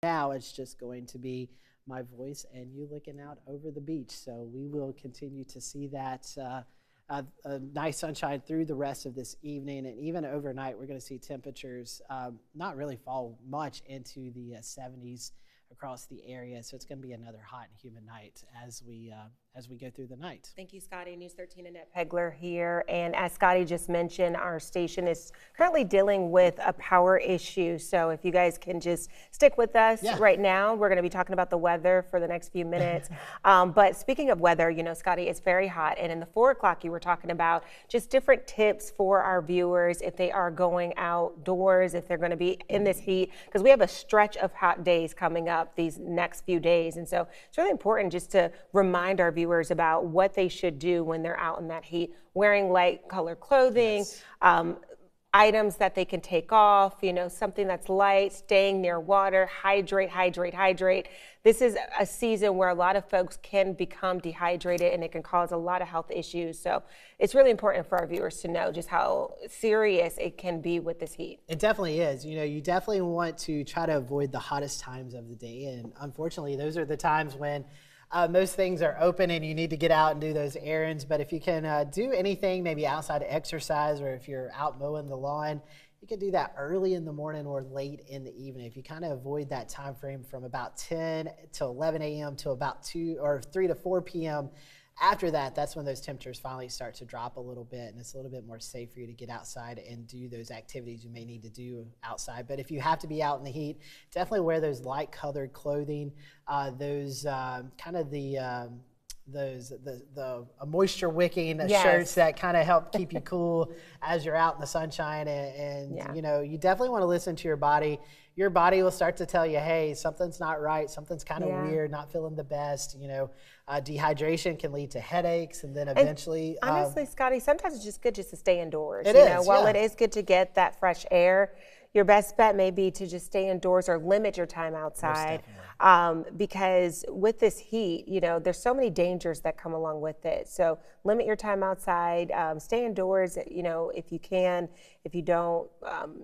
Now it's just going to be my voice and you looking out over the beach. So we will continue to see that nice sunshine through the rest of this evening, and even overnight we're going to see temperatures not really fall much into the 70s across the area. So it's going to be another hot and humid night as we go through the night. Thank you, Scotty. News 13 Annette Pegler here. And as Scotty just mentioned, our station is currently dealing with a power issue. So if you guys can just stick with us right now, we're going to be talking about the weather for the next few minutes. But speaking of weather, you know, Scotty, it's very hot. And in the 4 o'clock, you were talking about just different tips for our viewers if they are going outdoors, if they're going to be in this heat, because we have a stretch of hot days coming up these next few days. And so it's really important just to remind our viewers about what they should do when they're out in that heat, wearing light colored clothing, items that they can take off, you know, something that's light, staying near water, hydrate. This is a season where a lot of folks can become dehydrated and it can cause a lot of health issues. So it's really important for our viewers to know just how serious it can be with this heat. It definitely is. You know, you definitely want to try to avoid the hottest times of the day. And unfortunately, those are the times when most things are open and you need to get out and do those errands. But if you can do anything, maybe outside exercise, or if you're out mowing the lawn, you can do that early in the morning or late in the evening. If you kind of avoid that time frame from about 10 to 11 a.m. to about 2 or 3 to 4 p.m., after that, that's when those temperatures finally start to drop a little bit, and it's a little bit more safe for you to get outside and do those activities you may need to do outside. But if you have to be out in the heat, definitely wear those light colored clothing, those kind of the moisture wicking shirts that kind of help keep you cool as you're out in the sunshine. And you know, you definitely want to listen to your body. Your body will start to tell you, hey, something's not right, something's kind of weird, not feeling the best. You know, dehydration can lead to headaches, and then eventually. And honestly, Scotty, sometimes it's just good just to stay indoors. It is, while it is good to get that fresh air, your best bet may be to just stay indoors or limit your time outside. Because with this heat, you know, there's so many dangers that come along with it. So limit your time outside, stay indoors, you know, if you can. If you don't,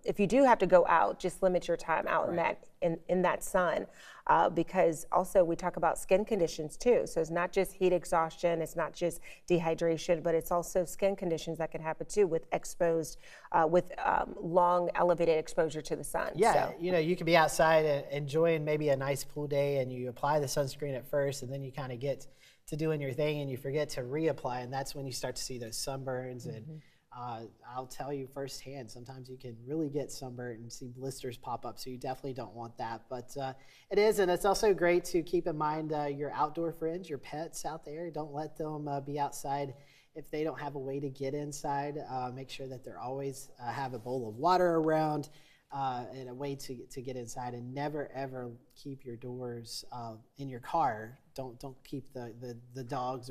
if you do have to go out, just limit your time out in that sun. Because also we talk about skin conditions too. So it's not just heat exhaustion, it's not just dehydration, but it's also skin conditions that can happen too with long elevated exposure to the sun. Yeah, you know, you could be outside enjoying maybe a nice pool day, and you apply the sunscreen at first, and then you kind of get to doing your thing and you forget to reapply, and that's when you start to see those sunburns. And I'll tell you firsthand, sometimes you can really get sunburned and see blisters pop up, so you definitely don't want that. But it is, and it's also great to keep in mind your outdoor friends, your pets out there. Don't let them be outside if they don't have a way to get inside. Make sure that they're always have a bowl of water around and a way to get inside, and never ever keep your doors in your car. Don't keep the dogs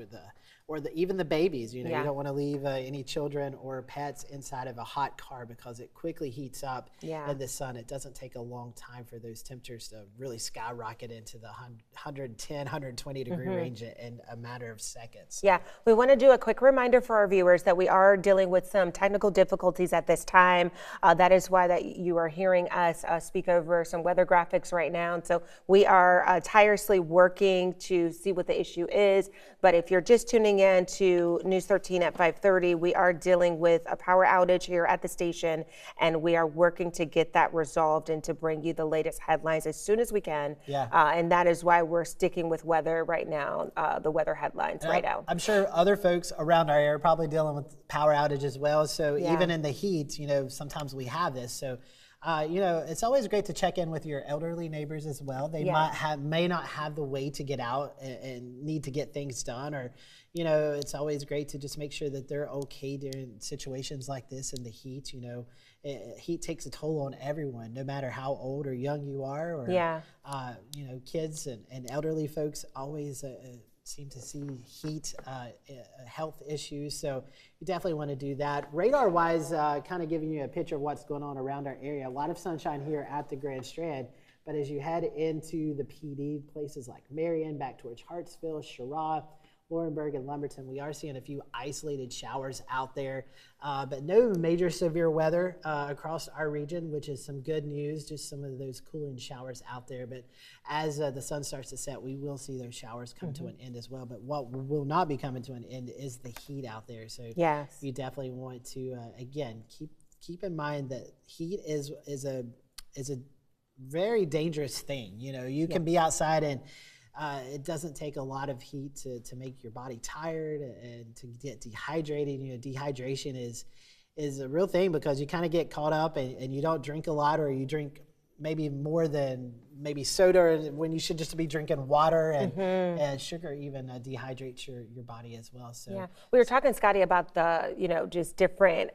or even the babies. You know, you don't want to leave any children or pets inside of a hot car, because it quickly heats up in the sun. It doesn't take a long time for those temperatures to really skyrocket into the 110, 120 degree range in a matter of seconds. Yeah, we want to do a quick reminder for our viewers that we are dealing with some technical difficulties at this time. That is why that you are hearing us speak over some weather graphics right now. And so we are tirelessly working to see what the issue is. But if you're just tuning in to News 13 at 5:30, we are dealing with a power outage here at the station, and we are working to get that resolved and to bring you the latest headlines as soon as we can. And that is why we're sticking with weather right now, the weather headlines now. I'm sure other folks around our area are probably dealing with power outage as well. So even in the heat, you know, sometimes we have this. So you know, it's always great to check in with your elderly neighbors as well. They may not have the way to get out and need to get things done, or, you know, it's always great to just make sure that they're okay during situations like this in the heat. You know, heat takes a toll on everyone, no matter how old or young you are, or, you know, kids and elderly folks always seem to see heat health issues. So you definitely want to do that. Radar-wise, kind of giving you a picture of what's going on around our area. A lot of sunshine here at the Grand Strand, but as you head into the PD, places like Marion, back towards Hartsville, Sherrod, Laurinburg and Lumberton, we are seeing a few isolated showers out there, but no major severe weather across our region, which is some good news, just some of those cooling showers out there. But as the sun starts to set, we will see those showers come to an end as well. But what will not be coming to an end is the heat out there. So yes, you definitely want to, again, keep in mind that heat is a very dangerous thing. You know, you can be outside and it doesn't take a lot of heat to make your body tired and to get dehydrated. You know, dehydration is a real thing because you kind of get caught up and you don't drink a lot, or you drink maybe more than maybe soda when you should just be drinking water, and sugar even dehydrates your body as well. So yeah, we were talking, Scotty, about the, you know, just different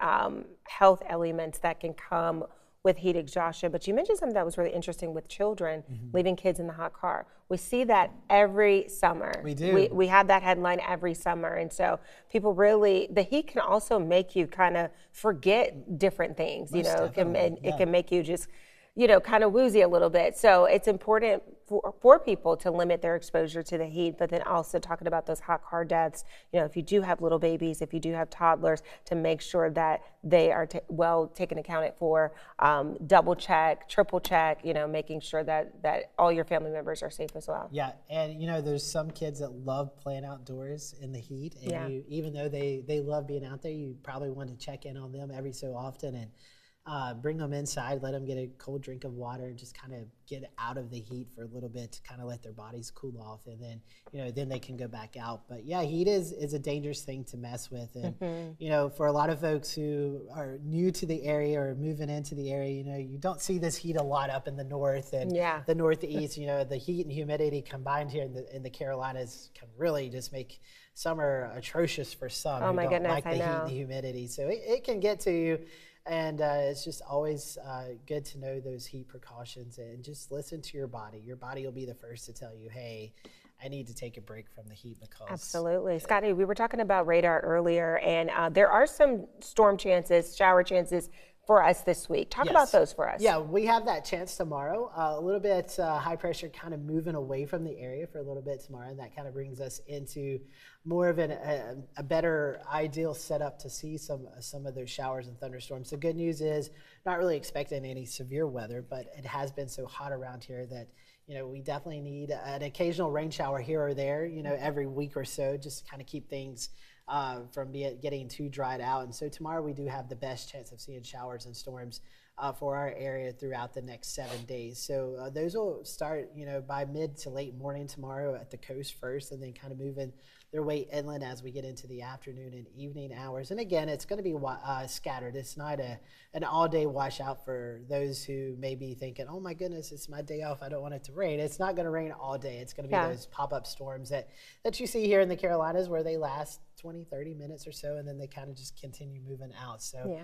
health elements that can come with heat exhaustion, but you mentioned something that was really interesting with children, leaving kids in the hot car. We see that every summer. We do. We have that headline every summer, and so people really, the heat can also make you kind of forget different things. You know, it can make you just, you know, kind of woozy a little bit. So it's important for people to limit their exposure to the heat, but then also talking about those hot car deaths, you know, if you do have little babies, if you do have toddlers, to make sure that they are well taken accounted for, double check, triple check, you know, making sure that all your family members are safe as well. Yeah, and you know, there's some kids that love playing outdoors in the heat, and you, even though they love being out there, you probably want to check in on them every so often and bring them inside, let them get a cold drink of water, and just kind of get out of the heat for a little bit to kind of let their bodies cool off, and then, you know, then they can go back out. But yeah, heat is a dangerous thing to mess with, and you know, for a lot of folks who are new to the area or moving into the area, you know, you don't see this heat a lot up in the north and the northeast. You know, the heat and humidity combined here in the Carolinas can really just make summer atrocious for some who don't like the heat and the humidity. So it can get to you. And it's just always good to know those heat precautions and just listen to your body. Your body will be the first to tell you, hey, I need to take a break from the heat because... Absolutely. Scotty, we were talking about radar earlier, and there are some storm chances, shower chances for us this week. Talk about those for us. Yeah, we have that chance tomorrow. A little bit high pressure kind of moving away from the area for a little bit tomorrow, and that kind of brings us into more of a better ideal setup to see some of those showers and thunderstorms. The good news is not really expecting any severe weather, but it has been so hot around here that, you know, we definitely need an occasional rain shower here or there, you know, every week or so, just to kind of keep things from getting too dried out. And so tomorrow we do have the best chance of seeing showers and storms for our area throughout the next 7 days. So those will start, you know, by mid to late morning tomorrow at the coast first, and then kind of moving their way inland as we get into the afternoon and evening hours. And again, it's going to be scattered. It's not an all-day washout for those who may be thinking, oh my goodness, it's my day off, I don't want it to rain. It's not going to rain all day. It's going to be those pop-up storms that you see here in the Carolinas, where they last 20, 30 minutes or so, and then they kind of just continue moving out. So,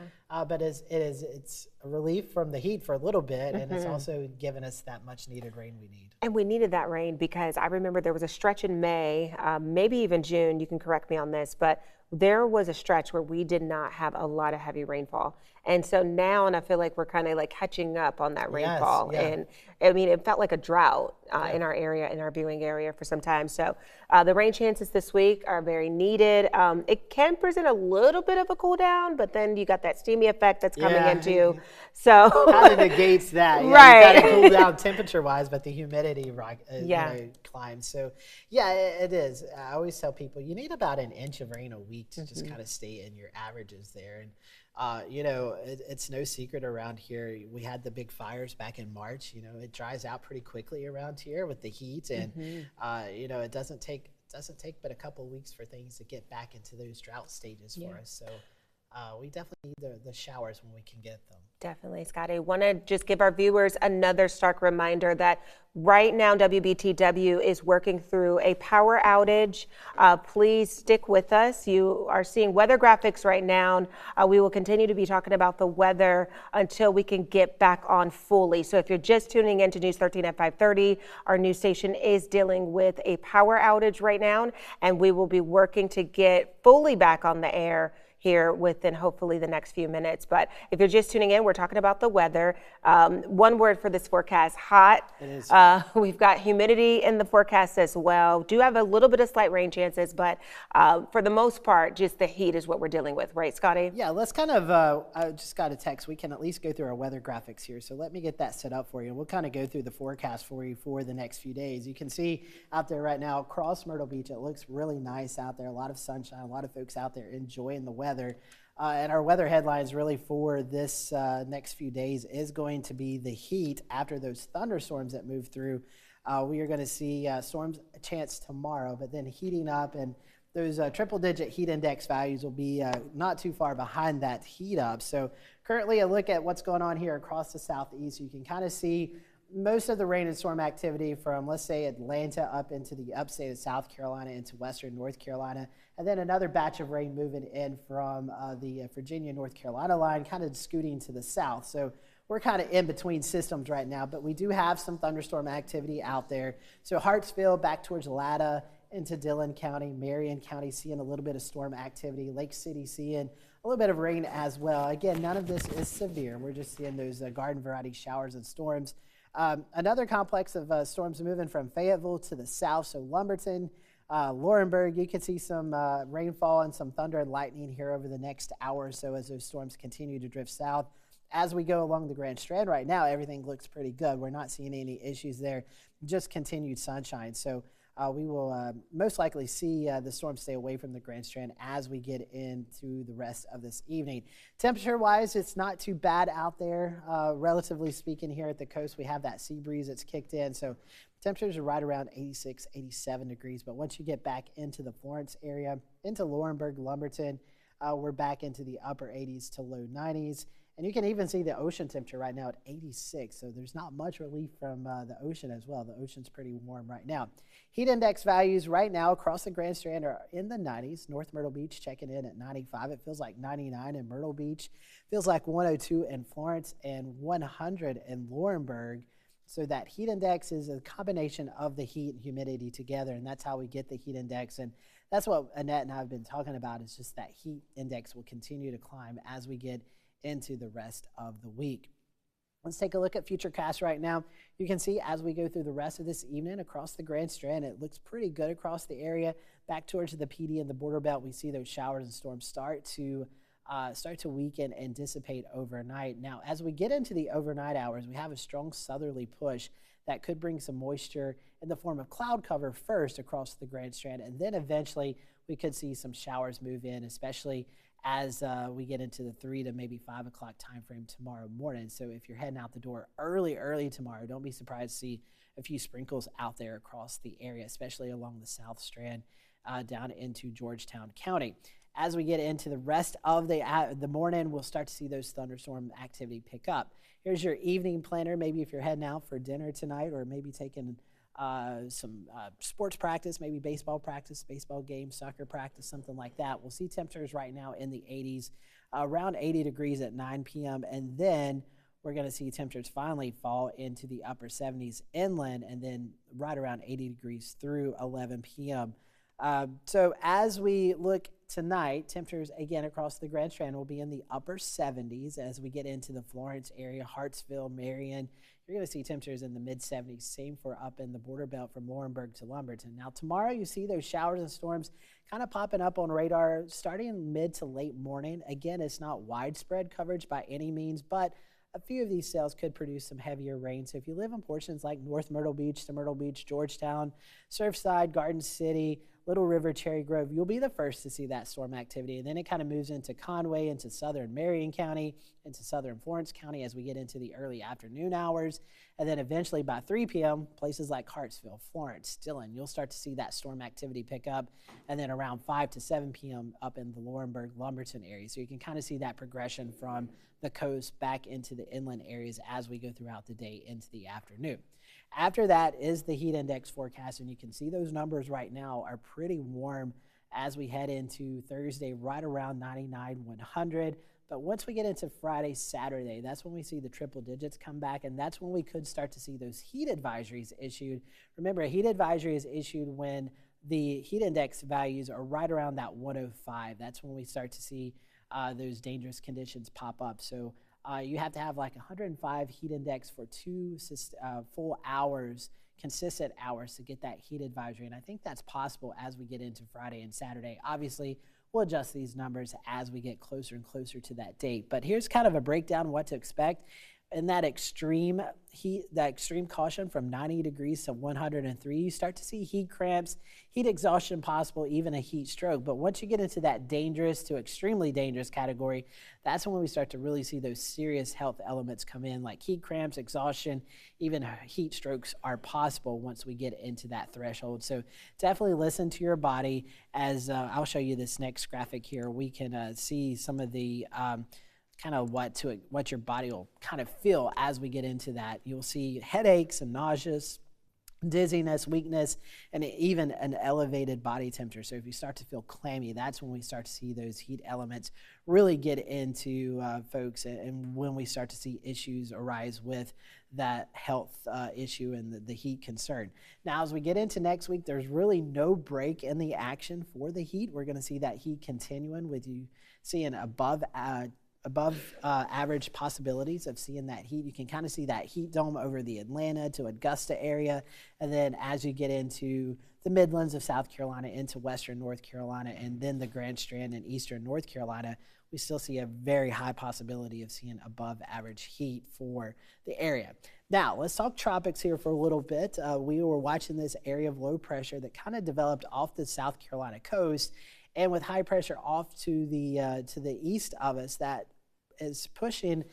but it's a relief from the heat for a little bit, and it's also given us that much needed rain we need. And we needed that rain because I remember there was a stretch in May, maybe even June, you can correct me on this, but there was a stretch where we did not have a lot of heavy rainfall. And so now, and I feel like we're kind of like catching up on that rainfall. And I mean, it felt like a drought in our area, in our viewing area for some time. So the rain chances this week are very needed. It can present a little bit of a cool down, but then you got that steamy effect that's coming into. So kind of negates that. You kind of cool down temperature wise, but the humidity you know, climbs. So yeah, it is. I always tell people you need about an inch of rain a week to just kind of stay in your averages there. And you know, it's no secret around here. We had the big fires back in March. You know, it dries out pretty quickly around here with the heat, and you know, it doesn't take but a couple of weeks for things to get back into those drought stages for us. So we definitely need the showers when we can get them. Definitely, Scotty. Want to just give our viewers another stark reminder that right now WBTW is working through a power outage. Please stick with us. You are seeing weather graphics right now. We will continue to be talking about the weather until we can get back on fully. So if you're just tuning in to News 13 at 5:30, our news station is dealing with a power outage right now, and we will be working to get fully back on the air here within hopefully the next few minutes. But if you're just tuning in, we're talking about the weather. One word for this forecast: hot. It is. We've got humidity in the forecast as well. Do have a little bit of slight rain chances, but for the most part, just the heat is what we're dealing with, right, Scotty? Yeah, let's kind of, I just got a text. We can at least go through our weather graphics here. So let me get that set up for you. We'll kind of go through the forecast for you for the next few days. You can see out there right now across Myrtle Beach, it looks really nice out there. A lot of sunshine, a lot of folks out there enjoying the weather. And our weather headlines really for this next few days is going to be the heat after those thunderstorms that move through. We are going to see storms a chance tomorrow, but then heating up, and those triple-digit heat index values will be not too far behind that heat up. So currently a look at what's going on here across the southeast. You can kind of see most of the rain and storm activity from, let's say, Atlanta up into the upstate of South Carolina into western North Carolina, and then another batch of rain moving in from the Virginia-North Carolina line, kind of scooting to the south. So we're kind of in between systems right now, but we do have some thunderstorm activity out there. So Hartsville back towards Latta into Dillon County, Marion County seeing a little bit of storm activity, Lake City seeing a little bit of rain as well. Again, none of this is severe. We're just seeing those garden variety showers and storms. Another complex of storms moving from Fayetteville to the south, so Lumberton, Laurinburg, you can see some rainfall and some thunder and lightning here over the next hour or so as those storms continue to drift south. As we go along the Grand Strand right now, everything looks pretty good. We're not seeing any issues there, just continued sunshine. So we will most likely see the storm stay away from the Grand Strand as we get into the rest of this evening. Temperature-wise, it's not too bad out there. Relatively speaking, here at the coast, we have that sea breeze that's kicked in. So temperatures are right around 86, 87 degrees. But once you get back into the Florence area, into Laurinburg, Lumberton, we're back into the upper 80s to low 90s. And you can even see the ocean temperature right now at 86, so there's not much relief from the ocean as well. The ocean's pretty warm right now. Heat index values right now across the Grand Strand are in the 90s. North Myrtle Beach checking in at 95. It feels like 99 in Myrtle Beach. Feels like 102 in Florence and 100 in Laurinburg. So that heat index is a combination of the heat and humidity together, and that's how we get the heat index. And that's what Annette and I have been talking about, is just that heat index will continue to climb as we get into the rest of the week. Let's take a look at Futurecast right now. You can see as we go through the rest of this evening across the Grand Strand, it looks pretty good across the area. Back towards the PD and the border belt, we see those showers and storms start to weaken and dissipate overnight. Now, as we get into the overnight hours, we have a strong southerly push that could bring some moisture in the form of cloud cover first across the Grand Strand, and then eventually we could see some showers move in, especially as we get into the 3 to maybe 5 o'clock time frame tomorrow morning. So if you're heading out the door early tomorrow, don't be surprised to see a few sprinkles out there across the area, especially along the South Strand down into Georgetown County. As we get into the rest of the morning, we'll start to see those thunderstorm activity pick up. Here's your evening planner. Maybe if you're heading out for dinner tonight, or maybe taking some sports practice, maybe baseball practice, baseball game, soccer practice, something like that. We'll see temperatures right now in the 80s, around 80 degrees at 9 p.m. And then we're going to see temperatures finally fall into the upper 70s inland, and then right around 80 degrees through 11 p.m. So as we look tonight, temperatures again across the Grand Strand will be in the upper 70s. As we get into the Florence area, Hartsville, Marion, you're going to see temperatures in the mid-70s. Same for up in the border belt from Laurinburg to Lumberton. Now tomorrow you see those showers and storms kind of popping up on radar starting mid to late morning. Again, it's not widespread coverage by any means, but a few of these cells could produce some heavier rain. So if you live in portions like North Myrtle Beach to Myrtle Beach, Georgetown, Surfside, Garden City, Little River, Cherry Grove, you'll be the first to see that storm activity. And then it kind of moves into Conway, into southern Marion County, into southern Florence County as we get into the early afternoon hours. And then eventually by 3 p.m., places like Hartsville, Florence, Dillon, you'll start to see that storm activity pick up. And then around 5 to 7 p.m. up in the Laurinburg, Lumberton area. So you can kind of see that progression from the coast back into the inland areas as we go throughout the day into the afternoon. After that is the heat index forecast, and you can see those numbers right now are pretty warm as we head into Thursday, right around 99, 100. But once we get into Friday, Saturday, that's when we see the triple digits come back, and that's when we could start to see those heat advisories issued. Remember, a heat advisory is issued when the heat index values are right around that 105. That's when we start to see those dangerous conditions pop up. So you have to have like 105 heat index for 2 full hours, consistent hours, to get that heat advisory. And I think that's possible as we get into Friday and Saturday. Obviously, we'll adjust these numbers as we get closer and closer to that date. But here's kind of a breakdown of what to expect. In that extreme heat, that extreme caution from 90 degrees to 103, you start to see heat cramps, heat exhaustion possible, even a heat stroke. But once you get into that dangerous to extremely dangerous category, that's when we start to really see those serious health elements come in, like heat cramps, exhaustion, even heat strokes are possible once we get into that threshold. So definitely listen to your body. As I'll show you this next graphic here, we can see some of the kind of what your body will kind of feel as we get into that. You'll see headaches and nauseous, dizziness, weakness, and even an elevated body temperature. So if you start to feel clammy, that's when we start to see those heat elements really get into folks, and when we start to see issues arise with that health issue and the heat concern. Now, as we get into next week, there's really no break in the action for the heat. We're going to see that heat continuing, with you seeing above average possibilities of seeing that heat. You can kind of see that heat dome over the Atlanta to Augusta area. And then as you get into the Midlands of South Carolina, into Western North Carolina, and then the Grand Strand in Eastern North Carolina, we still see a very high possibility of seeing above average heat for the area. Now, let's talk tropics here for a little bit. We were watching this area of low pressure that kind of developed off the South Carolina coast, and with high pressure off to the east of us, that is pushing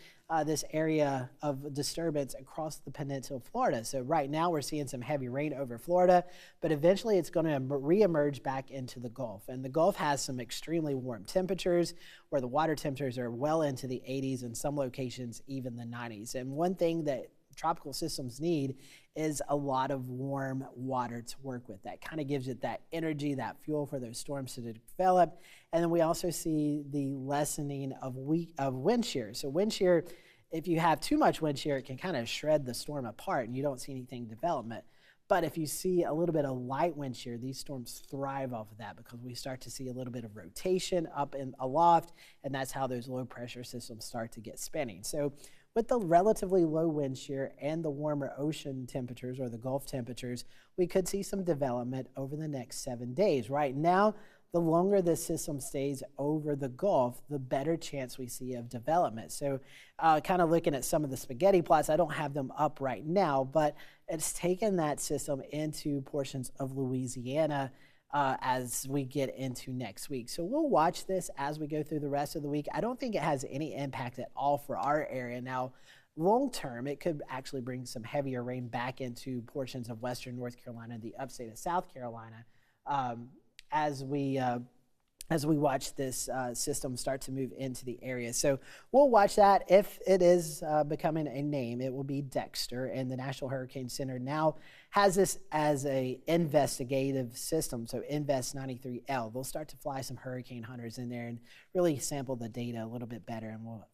this area of disturbance across the peninsula of Florida. So right now we're seeing some heavy rain over Florida, but eventually it's going to reemerge back into the Gulf. And the Gulf has some extremely warm temperatures, where the water temperatures are well into the 80s, in some locations even the 90s. And one thing that tropical systems need is a lot of warm water to work with. That kind of gives it that energy, that fuel for those storms to develop. And then we also see the lessening of wind shear. So wind shear, if you have too much wind shear, it can kind of shred the storm apart and you don't see anything development. But if you see a little bit of light wind shear, these storms thrive off of that, because we start to see a little bit of rotation up and aloft, and that's how those low pressure systems start to get spinning. So with the relatively low wind shear and the warmer ocean temperatures, or the Gulf temperatures, we could see some development over the next 7 days. Right now, the longer this system stays over the Gulf, the better chance we see of development. So kind of looking at some of the spaghetti plots, I don't have them up right now, but it's taken that system into portions of Louisiana as we get into next week. So we'll watch this as we go through the rest of the week. I don't think it has any impact at all for our area. Now, long term, it could actually bring some heavier rain back into portions of Western North Carolina, the upstate of South Carolina, as we watch this system start to move into the area. So we'll watch that. If it is becoming a name, it will be Dexter, and the National Hurricane Center now has this as a investigative system, so Invest 93L. They'll start to fly some hurricane hunters in there and really sample the data a little bit better, and we'll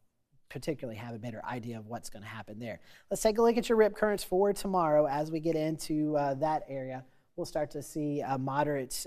particularly have a better idea of what's going to happen there. Let's take a look at your rip currents for tomorrow. As we get into that area, we'll start to see moderate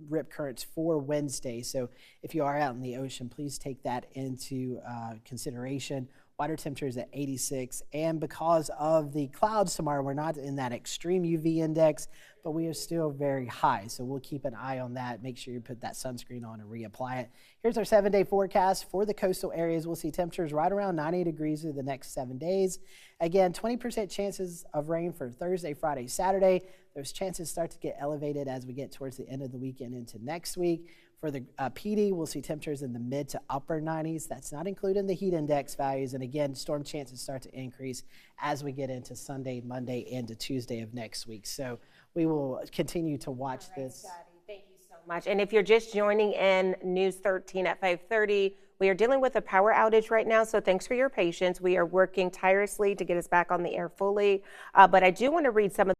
rip currents for Wednesday. So if you are out in the ocean, please take that into consideration. Water temperature is at 86, and because of the clouds tomorrow, we're not in that extreme UV index, but we are still very high. So we'll keep an eye on that. Make sure you put that sunscreen on and reapply it. Here's our 7-day forecast for the coastal areas. We'll see temperatures right around 90 degrees through the next 7 days. Again, 20% chances of rain for Thursday, Friday, Saturday. Those chances start to get elevated as we get towards the end of the weekend into next week. For the PD, we'll see temperatures in the mid to upper 90s. That's not including the heat index values. And again, storm chances start to increase as we get into Sunday, Monday, into Tuesday of next week. So we will continue to watch this. Scotty, thank you so much. And if you're just joining in, News 13 at 5:30, we are dealing with a power outage right now, so thanks for your patience. We are working tirelessly to get us back on the air fully. But I do want to read some of